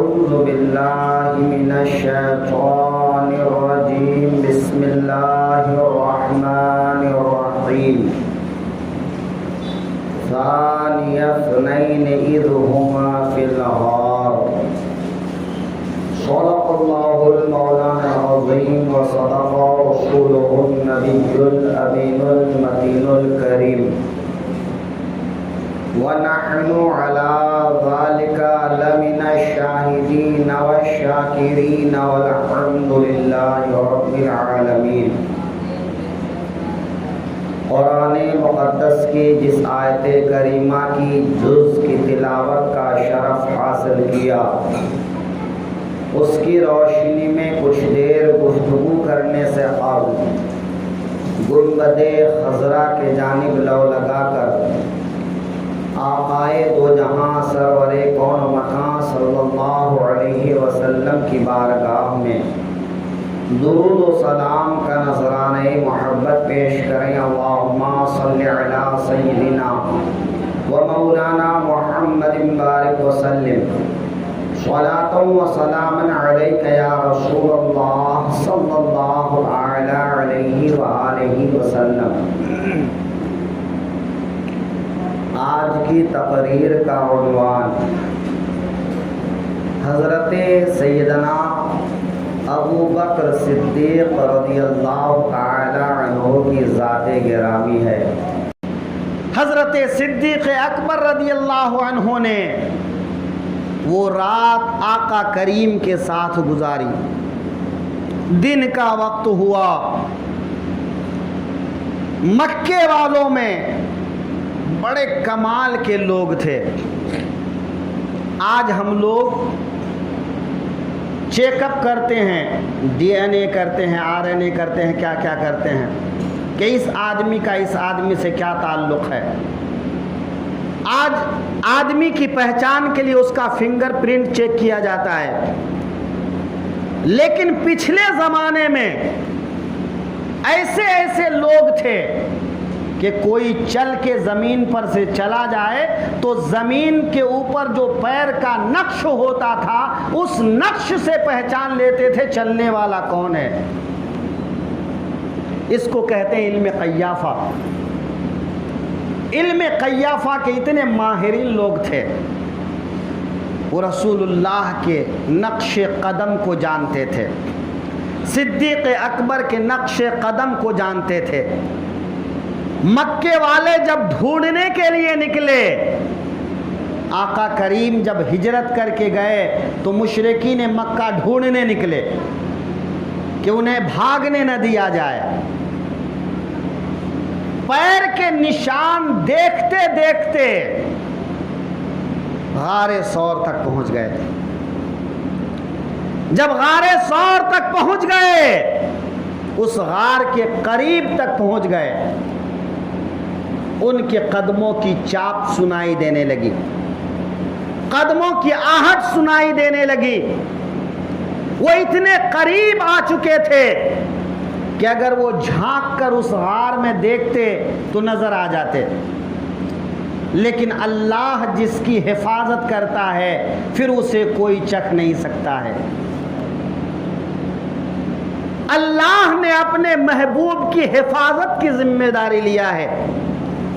أعوذ بالله من الشيطان الرجيم بسم الله الرحمن الرحيم ثاني اثنين إذ هما في الغار صدق الله المولانا العظيم وصدق رسوله النبي الأمين المتين الكريم ونحن على ذلك لمن الشاهدين والشاكرين والحمد لله رب العالمين۔ قرآن مقدس کی جس آیت کریمہ کی جز کی تلاوت کا شرف حاصل کیا، اس کی روشنی میں کچھ دیر گفتگو کرنے سے قبل گنبد خضرا کے جانب لو لگا کر آقائے دو جہاں سرور کون و مکان صلی اللہ علیہ وسلم کی بارگاہ میں درود و سلام کا نذرانہ محبت پیش کریں۔ اللہم صلی علی سیدنا و مولانا محمد بارک وسلم صلاۃ و سلاما علیک یا رسول اللہ صلی اللہ علیہ وآلہ وسلم۔ آج کی تقریر کا عنوان حضرت سیدنا ابو بکر صدیق رضی اللہ تعالی عنہ کی ذات گرامی ہے۔ حضرت صدیق اکبر رضی اللہ عنہ نے وہ رات آقا کریم کے ساتھ گزاری، دن کا وقت ہوا، مکے والوں میں بڑے کمال کے لوگ تھے۔ آج ہم لوگ چیک اپ کرتے ہیں، ڈی این اے کرتے ہیں، آر این اے کرتے ہیں، کیا کیا کرتے ہیں کہ اس آدمی کا اس آدمی سے کیا تعلق ہے۔ آج آدمی کی پہچان کے لیے اس کا فنگر پرنٹ چیک کیا جاتا ہے، لیکن پچھلے زمانے میں ایسے لوگ تھے کہ کوئی چل کے زمین پر سے چلا جائے تو زمین کے اوپر جو پیر کا نقش ہوتا تھا اس نقش سے پہچان لیتے تھے چلنے والا کون ہے۔ اس کو کہتے ہیں علم قیافہ۔ علم قیافہ کے اتنے ماہرین لوگ تھے، وہ رسول اللہ کے نقش قدم کو جانتے تھے، صدیق اکبر کے نقش قدم کو جانتے تھے۔ مکے والے جب ڈھونڈنے کے لیے نکلے، آقا کریم جب ہجرت کر کے گئے تو مشرکین مکہ ڈھونڈنے نکلے کہ انہیں بھاگنے نہ دیا جائے۔ پیر کے نشان دیکھتے دیکھتے غار ثور تک پہنچ گئے تھے۔ جب غار ثور تک پہنچ گئے، اس غار کے قریب تک پہنچ گئے، ان کے قدموں کی چاپ سنائی دینے لگی، قدموں کی آہٹ سنائی دینے لگی۔ وہ اتنے قریب آ چکے تھے کہ اگر وہ جھانک کر اس غار میں دیکھتے تو نظر آ جاتے، لیکن اللہ جس کی حفاظت کرتا ہے پھر اسے کوئی چکھ نہیں سکتا ہے۔ اللہ نے اپنے محبوب کی حفاظت کی ذمہ داری لیا ہے۔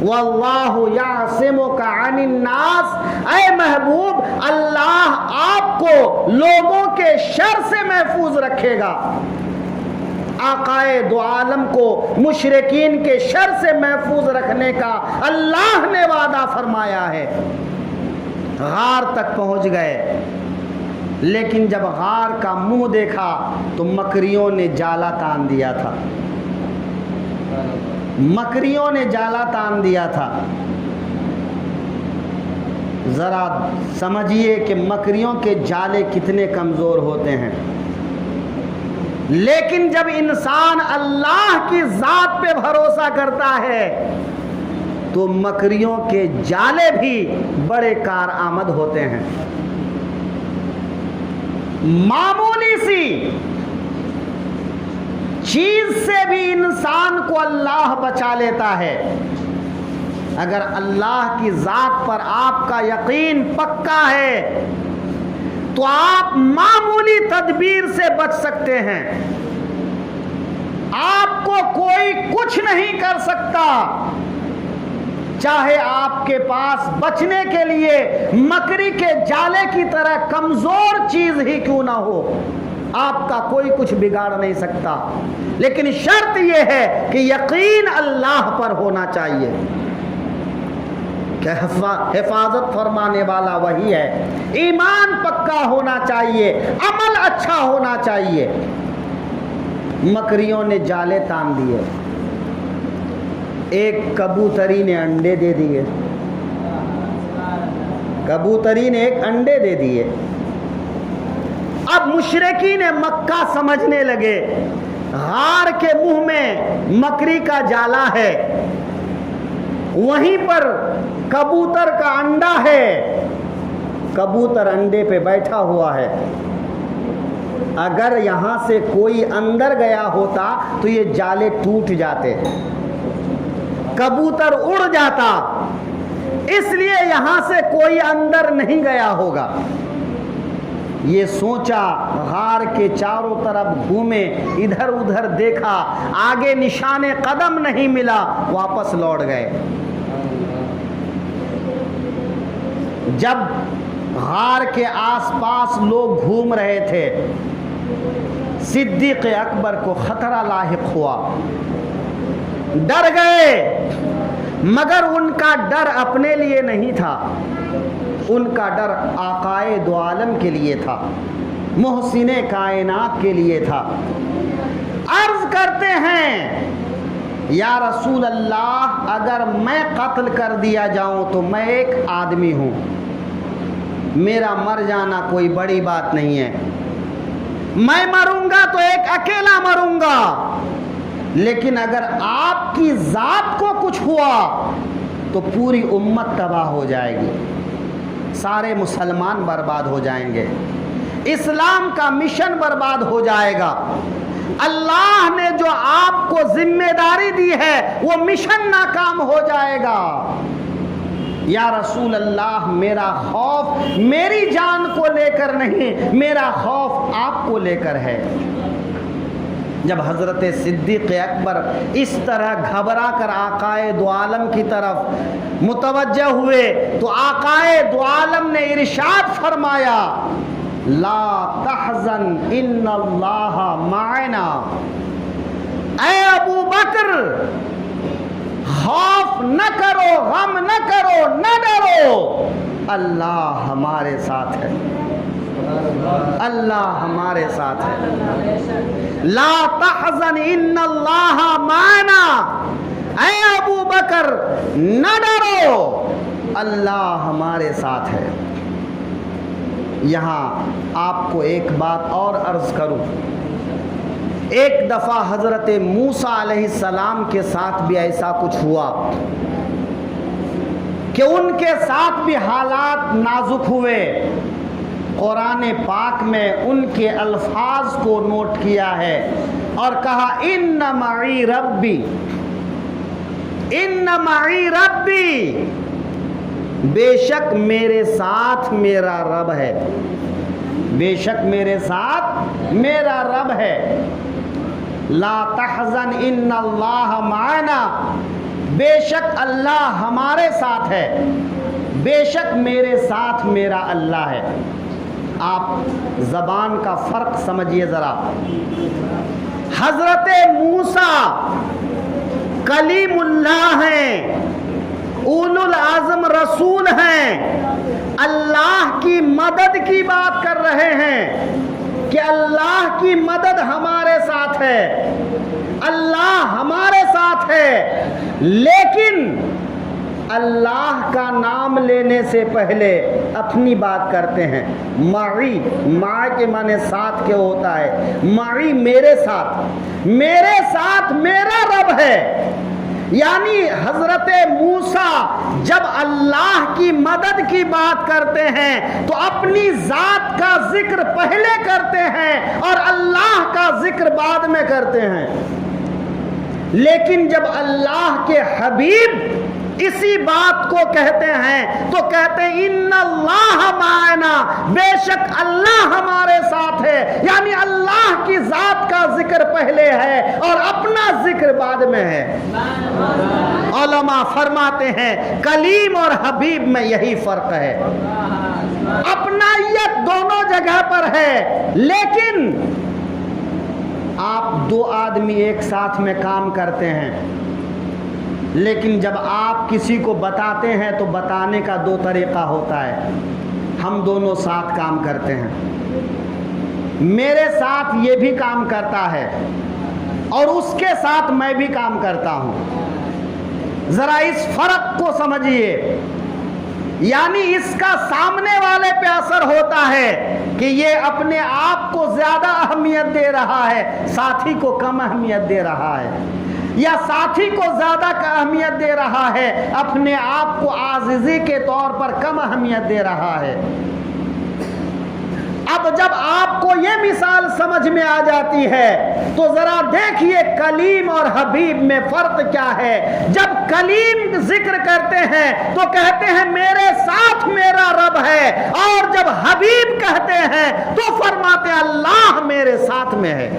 واللہ یعصمک عن الناس، اے محبوب اللہ آپ کو لوگوں کے شر سے محفوظ رکھے گا۔ آقائے دو عالم کو مشرکین کے شر سے محفوظ رکھنے کا اللہ نے وعدہ فرمایا ہے۔ غار تک پہنچ گئے، لیکن جب غار کا منہ دیکھا تو مکریوں نے جالا تان دیا تھا، مکریوں نے جالا تان دیا تھا۔ ذرا سمجھیے کہ مکریوں کے جالے کتنے کمزور ہوتے ہیں، لیکن جب انسان اللہ کی ذات پہ بھروسہ کرتا ہے تو مکریوں کے جالے بھی بڑے کارآمد ہوتے ہیں۔ معمولی سی چیز سے بھی انسان کو اللہ بچا لیتا ہے۔ اگر اللہ کی ذات پر آپ کا یقین پکا ہے تو آپ معمولی تدبیر سے بچ سکتے ہیں. آپ کو کوئی کچھ نہیں کر سکتا، چاہے آپ کے پاس بچنے کے لیے مکری کے جالے کی طرح کمزور چیز ہی کیوں نہ ہو، آپ کا کوئی کچھ بگاڑ نہیں سکتا. لیکن شرط یہ ہے کہ یقین اللہ پر ہونا چاہیے کہ حفاظت فرمانے والا وہی ہے. ایمان پکا ہونا چاہیے، عمل اچھا ہونا چاہیے. مکریوں نے جالے تان دیے، ایک کبوتری نے انڈے دے دیے. کبوتری نے ایک انڈے دے دیے. اب مشرکین مکہ سمجھنے لگے غار کے منہ میں مکری کا جالا ہے، وہیں پر کبوتر کا انڈا ہے، کبوتر انڈے پہ بیٹھا ہوا ہے. اگر یہاں سے کوئی اندر گیا ہوتا تو یہ جالے ٹوٹ جاتے، کبوتر اڑ جاتا. اس لیے یہاں سے کوئی اندر نہیں گیا ہوگا. یہ سوچا، غار کے چاروں طرف گھومے، ادھر ادھر دیکھا، آگے نشان قدم نہیں ملا، واپس لوٹ گئے. جب غار کے آس پاس لوگ گھوم رہے تھے، صدیق اکبر کو خطرہ لاحق ہوا. ڈر گئے، مگر ان کا ڈر اپنے لیے نہیں تھا، ان کا ڈر آقائے دو عالم کے لیے تھا، محسن کائنات کے لیے تھا. عرض کرتے ہیں یا رسول اللہ، اگر میں قتل کر دیا جاؤں تو میں ایک آدمی ہوں، میرا مر جانا کوئی بڑی بات نہیں ہے. میں مروں گا تو ایک اکیلا مروں گا، لیکن اگر آپ کی ذات کو کچھ ہوا تو پوری امت تباہ ہو جائے گی، سارے مسلمان برباد ہو جائیں گے، اسلام کا مشن برباد ہو جائے گا. اللہ نے جو آپ کو ذمہ داری دی ہے وہ مشن ناکام ہو جائے گا. یا رسول اللہ، میرا خوف میری جان کو لے کر نہیں، میرا خوف آپ کو لے کر ہے. جب حضرت صدیق اکبر اس طرح گھبرا کر آقائے دو عالم کی طرف متوجہ ہوئے تو آقائے دو عالم نے ارشاد فرمایا، لا تحزن ان اللہ معنا. اے ابو بکر، خوف نہ کرو، غم نہ کرو، نہ ڈرو، اللہ ہمارے ساتھ ہے، اللہ ہمارے ساتھ ہے. لا تحزن ان اللہ معنا. اے ابو بکر نہ ڈرو، اللہ ہمارے ساتھ ہے. یہاں آپ کو ایک بات اور عرض کروں. ایک دفعہ حضرت موسیٰ علیہ السلام کے ساتھ بھی ایسا کچھ ہوا کہ ان کے ساتھ بھی حالات نازک ہوئے. قرآن پاک میں ان کے الفاظ کو نوٹ کیا ہے اور کہا ان معی ربی، ان معی ربی، بے شک میرے ساتھ میرا رب ہے، بے شک میرے ساتھ میرا رب ہے. لا تحزن ان اللہ معنا، بے شک اللہ ہمارے ساتھ ہے، بے شک میرے ساتھ میرا اللہ ہے. آپ زبان کا فرق سمجھیے ذرا. حضرت موسیٰ کلیم اللہ ہیں، اولو العزم رسول ہیں، اللہ کی مدد کی بات کر رہے ہیں کہ اللہ کی مدد ہمارے ساتھ ہے، اللہ ہمارے ساتھ ہے. لیکن اللہ کا نام لینے سے پہلے اپنی بات کرتے ہیں. معی، مع کے معنی ساتھ کے ہوتا ہے. معی میرے ساتھ، میرے ساتھ میرا رب ہے. یعنی حضرت موسیٰ جب اللہ کی مدد کی بات کرتے ہیں تو اپنی ذات کا ذکر پہلے کرتے ہیں اور اللہ کا ذکر بعد میں کرتے ہیں. لیکن جب اللہ کے حبیب اسی بات کو کہتے ہیں تو کہتے ہیں ان اللہ معنا، بے شک اللہ ہمارے ساتھ ہے، یعنی اللہ کی ذات کا ذکر پہلے ہے اور اپنا ذکر بعد میں ہے۔ علماء فرماتے ہیں کلیم اور حبیب میں یہی فرق ہے، اپنائیت دونوں جگہ پر ہے، لیکن آپ دو آدمی ایک ساتھ میں کام کرتے ہیں، لیکن جب آپ کسی کو بتاتے ہیں تو بتانے کا دو طریقہ ہوتا ہے۔ ہم دونوں ساتھ کام کرتے ہیں، میرے ساتھ یہ بھی کام کرتا ہے اور اس کے ساتھ میں بھی کام کرتا ہوں۔ ذرا اس فرق کو سمجھیے، یعنی اس کا سامنے والے پہ اثر ہوتا ہے کہ یہ اپنے آپ کو زیادہ اہمیت دے رہا ہے، ساتھی کو کم اہمیت دے رہا ہے، یا ساتھی کو زیادہ اہمیت دے رہا ہے، اپنے آپ کو عاجزی کے طور پر کم اہمیت دے رہا ہے۔ اب جب آپ کو یہ مثال سمجھ میں آ جاتی ہے تو ذرا دیکھیے کلیم اور حبیب میں فرق کیا ہے۔ جب کلیم ذکر کرتے ہیں تو کہتے ہیں میرے ساتھ میرا رب ہے، اور جب حبیب کہتے ہیں تو فرماتے ہیں اللہ میرے ساتھ میں ہے۔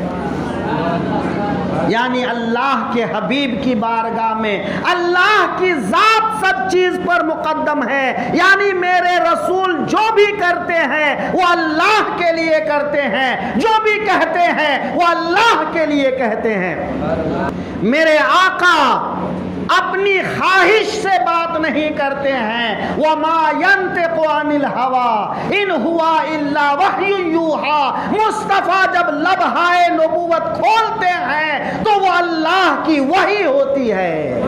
یعنی اللہ کے حبیب کی بارگاہ میں اللہ کی ذات سب چیز پر مقدم ہے، یعنی میرے رسول جو بھی کرتے ہیں وہ اللہ کے لیے کرتے ہیں، جو بھی کہتے ہیں وہ اللہ کے لیے کہتے ہیں۔ میرے آقا اپنی خواہش سے بات نہیں کرتے ہیں، وَمَا يَنْطِقُ عَنِ الْهَوَىٰ إِنْ هُوَ إِلَّا وَحْيٌ يُوحَىٰ۔ مصطفیٰ جب لبہائے نبوت کھولتے ہیں تو وہ اللہ کی وحی ہوتی ہے،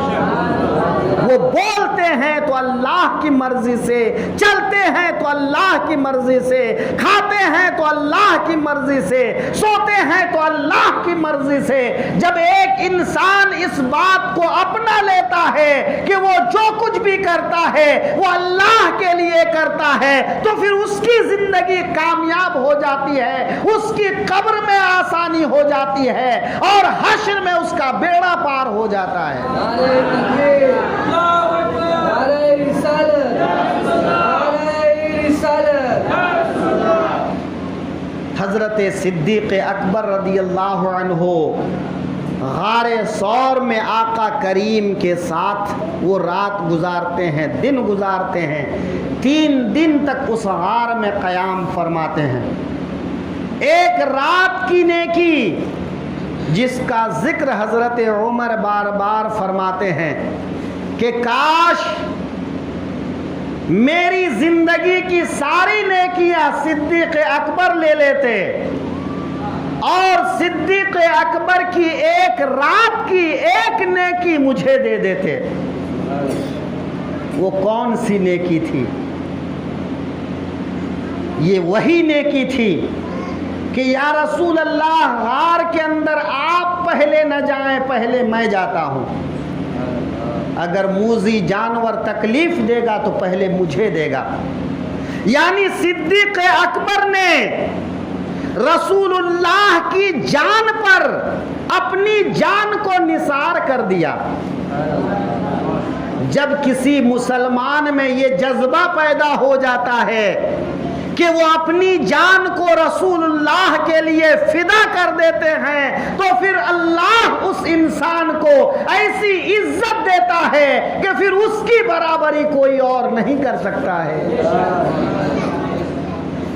وہ بولتے ہیں تو اللہ کی مرضی سے، چلتے ہیں تو اللہ کی مرضی سے، کھاتے ہیں تو اللہ کی مرضی سے، سوتے ہیں تو اللہ کی مرضی سے۔ جب ایک انسان اس بات کو اپنا لیتا ہے کہ وہ جو کچھ بھی کرتا ہے وہ اللہ کے لیے کرتا ہے تو پھر اس کی زندگی کامیاب ہو جاتی ہے، اس کی قبر میں آسانی ہو جاتی ہے اور حشر میں اس کا بیڑا پار ہو جاتا ہے۔ حضرت صدیق اکبر رضی اللہ عنہ غار ثور میں آقا کریم کے ساتھ وہ رات گزارتے ہیں، دن گزارتے ہیں، 3 دن تک اس غار میں قیام فرماتے ہیں۔ ایک رات کی نیکی جس کا ذکر حضرت عمر بار بار فرماتے ہیں کہ کاش میری زندگی کی ساری نیکیاں صدیق اکبر لے لیتے اور صدیق اکبر کی ایک رات کی ایک نیکی مجھے دے دیتے۔ وہ کون سی نیکی تھی؟ یہ وہی نیکی تھی کہ یا رسول اللہ غار کے اندر آپ پہلے نہ جائیں، پہلے میں جاتا ہوں، اگر موذی جانور تکلیف دے گا تو پہلے مجھے دے گا۔ یعنی صدیق اکبر نے رسول اللہ کی جان پر اپنی جان کو نثار کر دیا۔ جب کسی مسلمان میں یہ جذبہ پیدا ہو جاتا ہے کہ وہ اپنی جان کو رسول اللہ کے لیے فدا کر دیتے ہیں تو پھر اللہ اس انسان کو ایسی عزت دیتا ہے کہ پھر اس کی برابری کوئی اور نہیں کر سکتا ہے۔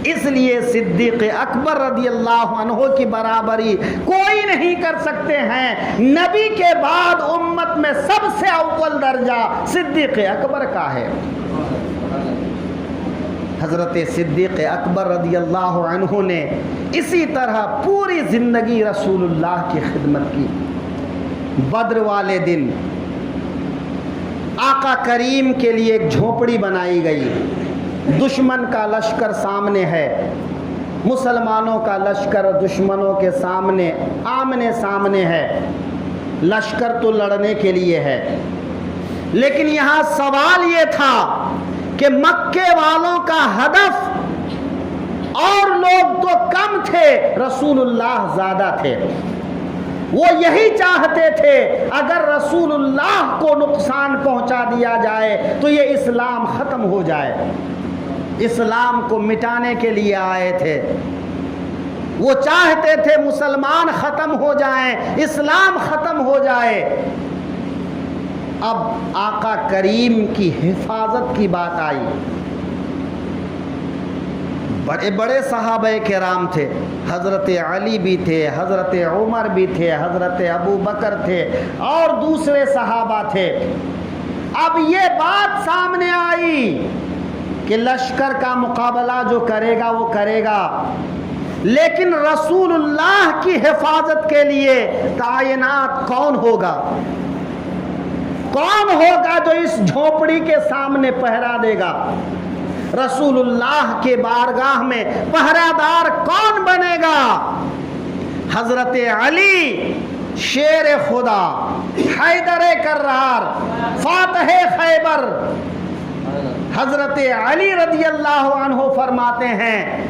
اس لیے صدیق اکبر رضی اللہ عنہ کی برابری کوئی نہیں کر سکتے ہیں۔ نبی کے بعد امت میں سب سے اول درجہ صدیق اکبر کا ہے۔ حضرت صدیق اکبر رضی اللہ عنہ نے اسی طرح پوری زندگی رسول اللہ کی خدمت کی۔ بدر والے دن آقا کریم کے لیے ایک جھونپڑی بنائی گئی، دشمن کا لشکر سامنے ہے، مسلمانوں کا لشکر دشمنوں کے سامنے آمنے سامنے ہے، لشکر تو لڑنے کے لیے ہے، لیکن یہاں سوال یہ تھا کہ مکے والوں کا ہدف اور لوگ تو کم تھے، رسول اللہ زیادہ تھے۔ وہ یہی چاہتے تھے اگر رسول اللہ کو نقصان پہنچا دیا جائے تو یہ اسلام ختم ہو جائے. اسلام کو مٹانے کے لیے آئے تھے. وہ چاہتے تھے مسلمان ختم ہو جائیں, اسلام ختم ہو جائے. اب آقا کریم کی حفاظت کی بات آئی. بڑے بڑے صحابہ کرام تھے, حضرت علی بھی تھے, حضرت عمر بھی تھے, حضرت ابو بکر تھے اور دوسرے صحابہ تھے. اب یہ بات سامنے آئی کہ لشکر کا مقابلہ جو کرے گا وہ کرے گا, لیکن رسول اللہ کی حفاظت کے لیے تعینات کون ہوگا؟ کون ہوگا جو اس جھونپڑی کے سامنے پہرا دے گا؟ رسول اللہ کے بارگاہ میں پہرہ دار کون بنے گا؟ حضرت علی شیر خدا, حیدر کرار, فاتح خیبر. حضرت علی رضی اللہ عنہ فرماتے ہیں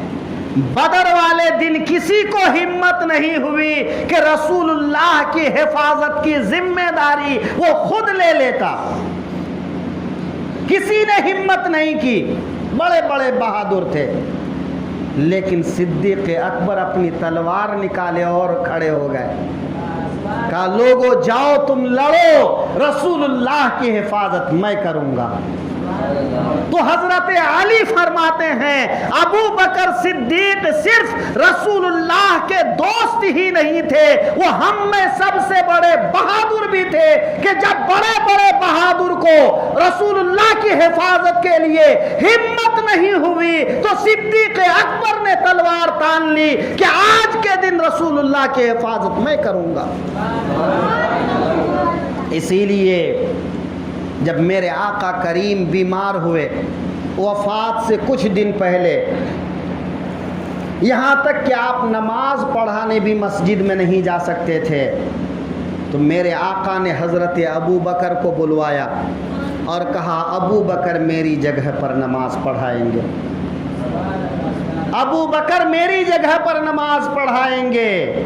بدر والے دن کسی کو ہمت نہیں ہوئی کہ رسول اللہ کی حفاظت کی ذمہ داری وہ خود لے لیتا. کسی نے ہمت نہیں کی. بڑے بڑے بہادر تھے, لیکن صدیق اکبر اپنی تلوار نکالے اور کھڑے ہو گئے. کہا لوگو جاؤ تم لڑو, رسول اللہ کی حفاظت میں کروں گا. تو حضرت علی فرماتے ہیں ابو بکر صدیق صرف رسول اللہ کے دوست ہی نہیں تھے, وہ ہم میں سب سے بڑے بہادر بھی تھے کہ جب بڑے بڑے بہادر کو رسول اللہ کی حفاظت کے لیے ہمت نہیں ہوئی تو صدیق اکبر نے تلوار تان لی کہ آج کے دن رسول اللہ کی حفاظت میں کروں گا. اسی لیے جب میرے آقا کریم بیمار ہوئے, وفات سے کچھ دن پہلے, یہاں تک کہ آپ نماز پڑھانے بھی مسجد میں نہیں جا سکتے تھے, تو میرے آقا نے حضرت ابو بکر کو بلوایا اور کہا ابو بکر میری جگہ پر نماز پڑھائیں گے, ابو بکر میری جگہ پر نماز پڑھائیں گے.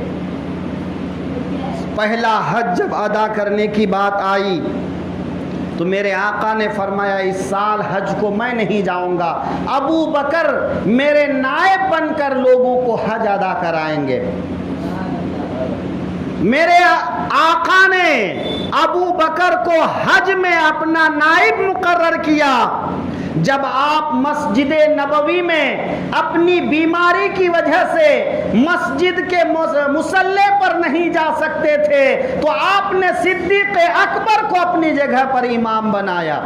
پہلا حج جب ادا کرنے کی بات آئی تو میرے آقا نے فرمایا اس سال حج کو میں نہیں جاؤں گا, ابو بکر میرے نائب بن کر لوگوں کو حج ادا کرائیں گے. میرے آقا نے ابو بکر کو حج میں اپنا نائب مقرر کیا. جب آپ مسجد نبوی میں اپنی بیماری کی وجہ سے مسجد کے مصلی پر نہیں جا سکتے تھے تو آپ نے صدیق اکبر کو اپنی جگہ پر امام بنایا.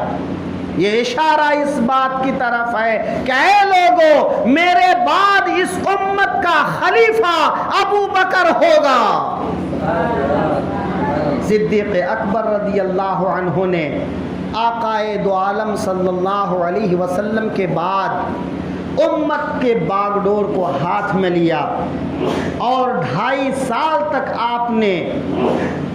یہ اشارہ اس بات کی طرف ہے کہ اے لوگو میرے بعد اس امت کا خلیفہ ابو بکر ہوگا. صدیق اکبر رضی اللہ عنہ نے آقائے دو عالم صلی اللہ علیہ وسلم کے بعد امت کے باغ ڈور کو ہاتھ میں لیا اور 2.5 سال تک آپ نے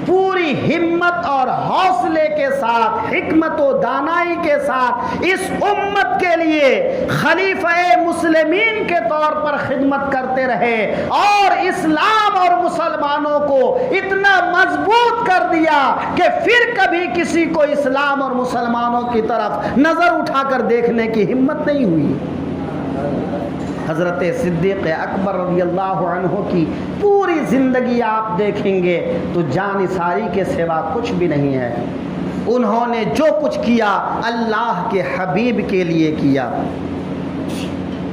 پوری ہمت اور حوصلے کے ساتھ, حکمت و دانائی کے ساتھ اس امت کے لیے خلیفہ مسلمین کے طور پر خدمت کرتے رہے اور اسلام اور مسلمانوں کو اتنا مضبوط کر دیا کہ پھر کبھی کسی کو اسلام اور مسلمانوں کی طرف نظر اٹھا کر دیکھنے کی ہمت نہیں ہوئی. حضرت صدیق اکبر رضی اللہ عنہ کی پوری زندگی آپ دیکھیں گے تو جانثاری کے سوا کچھ بھی نہیں ہے. انہوں نے جو کچھ کیا اللہ کے حبیب کے لیے کیا.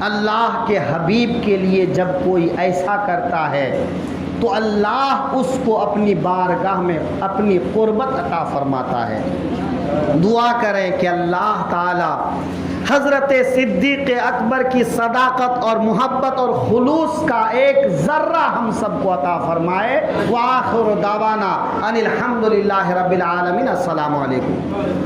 اللہ کے حبیب کے لیے جب کوئی ایسا کرتا ہے تو اللہ اس کو اپنی بارگاہ میں اپنی قربت عطا فرماتا ہے. دعا کریں کہ اللہ تعالی حضرت صدیق اکبر کی صداقت اور محبت اور خلوص کا ایک ذرہ ہم سب کو عطا فرمائے. وآخر دعوانا ان الحمدللہ رب العالمین. السلام علیکم.